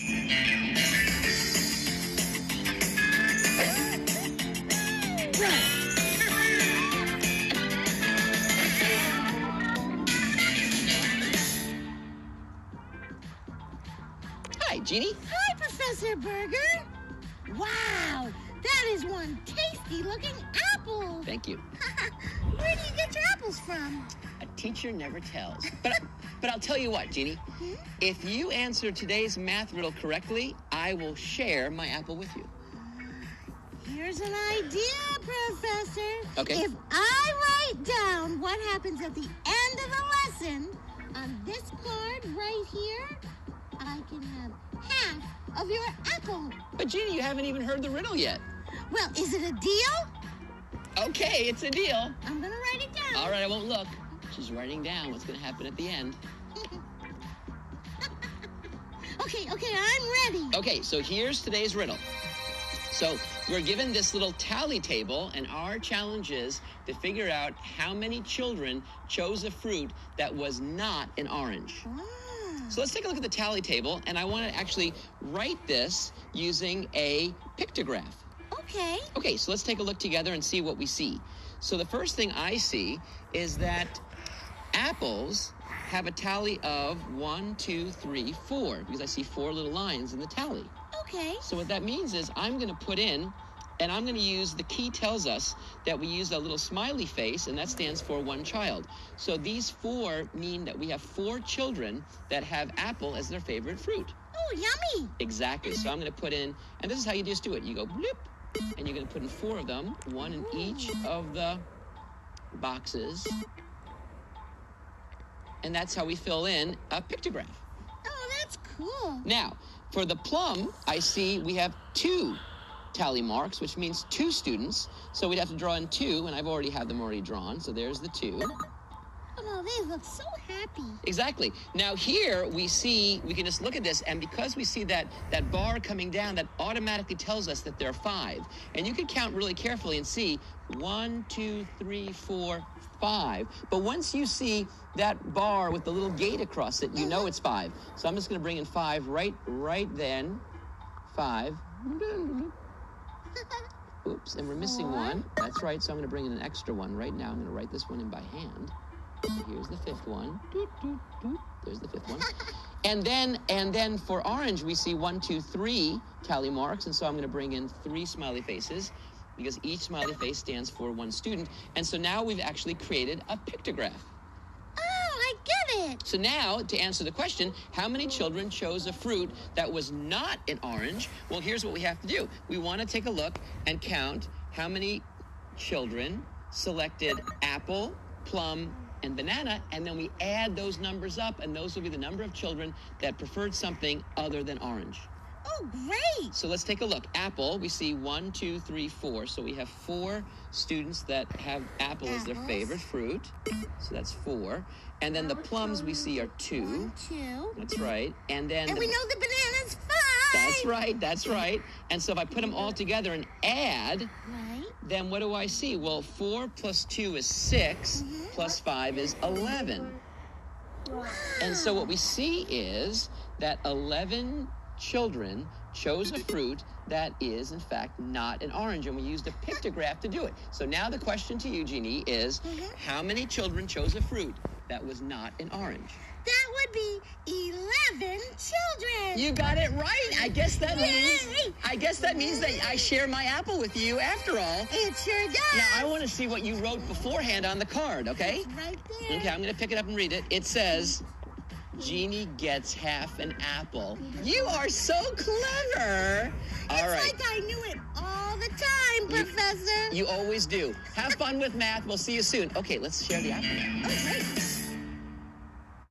Hi, Jeannie. Hi, Professor Burger. Wow, that is one tasty-looking apple. Thank you. Where do you get your apples from? A teacher never tells. But I'll tell you what, Jeannie. If you answer today's math riddle correctly, I will share my apple with you. Here's an idea, Professor. Okay. If I write down what happens at the end of the lesson on this card right here, I can have half of your apple. But, Jeannie, you haven't even heard the riddle yet. Well, is it a deal? Okay, it's a deal. I'm going to write it down. All right, I won't look. She's writing down what's going to happen at the end. Okay, I'm ready. Okay, so here's today's riddle. So we're given this little tally table, and our challenge is to figure out how many children chose a fruit that was not an orange. Wow. So let's take a look at the tally table, and I want to actually write this using a pictograph. Okay. Okay, so let's take a look together and see what we see. So the first thing I see is that apples have a tally of 1, 2, 3, 4, because I see 4 little lines in the tally. Okay. So what that means is I'm going to put in, and I'm going to use, the key tells us that we use a little smiley face, and that stands for 1 child. So these 4 mean that we have 4 children that have apple as their favorite fruit. Oh, yummy. Exactly. So I'm going to put in, and this is how you just do it. You go bloop, and you're going to put in 4 of them, 1 in each of the boxes. And that's how we fill in a pictograph. Oh, that's cool. Now, for the plum, I see we have 2 tally marks, which means 2 students. So we'd have to draw in 2, and I've already have them already drawn. So there's the 2. Oh, they look so happy. Exactly. Now here we see, we can just look at this, and because we see that bar coming down, that automatically tells us that there are 5. And you can count really carefully and see 1, 2, 3, 4, 5. But once you see that bar with the little gate across it, you know it's 5. So I'm just going to bring in 5 right then. 5. Oops, and we're missing 1. That's right, so I'm going to bring in an extra one right now. I'm going to write this one in by hand. Here's the 5th one. There's the 5th one. And then for orange, we see 1, 2, 3 tally marks, and so I'm going to bring in 3 smiley faces, because each smiley face stands for 1 student. And so now we've actually created a pictograph. Oh, I get it. So now, to answer the question, how many children chose a fruit that was not an orange? Well, here's what we have to do. We want to take a look and count how many children selected apple, plum, and banana, and then we add those numbers up, and those will be the number of children that preferred something other than orange. Oh, great. So let's take a look. Apple, we see 1, 2, 3, 4. So we have 4 students that have apple as their favorite fruit. So that's 4. And then the plums we see are 2. 1, 2. That's right. And then we know the banana's 5. That's right. And so if I put them all together and add, Right. then what do I see? Well, 4 plus 2 is 6, plus 5 is 11. Wow. And so what we see is that 11 children chose a fruit that is, in fact, not an orange, and we used a pictograph to do it. So now the question to you, Jeannie, is how many children chose a fruit that was not an orange? That would be 11 children. You got it right. I guess that means that I share my apple with you after all. It sure does. Now, I want to see what you wrote beforehand on the card, okay? It's right there. Okay, I'm going to pick it up and read it. It says, Jeannie gets half an apple. You are so clever. All right. It's like I knew it all the time, Professor. You always do. Have fun with math. We'll see you soon. Okay, let's share the apple now. Oh, great.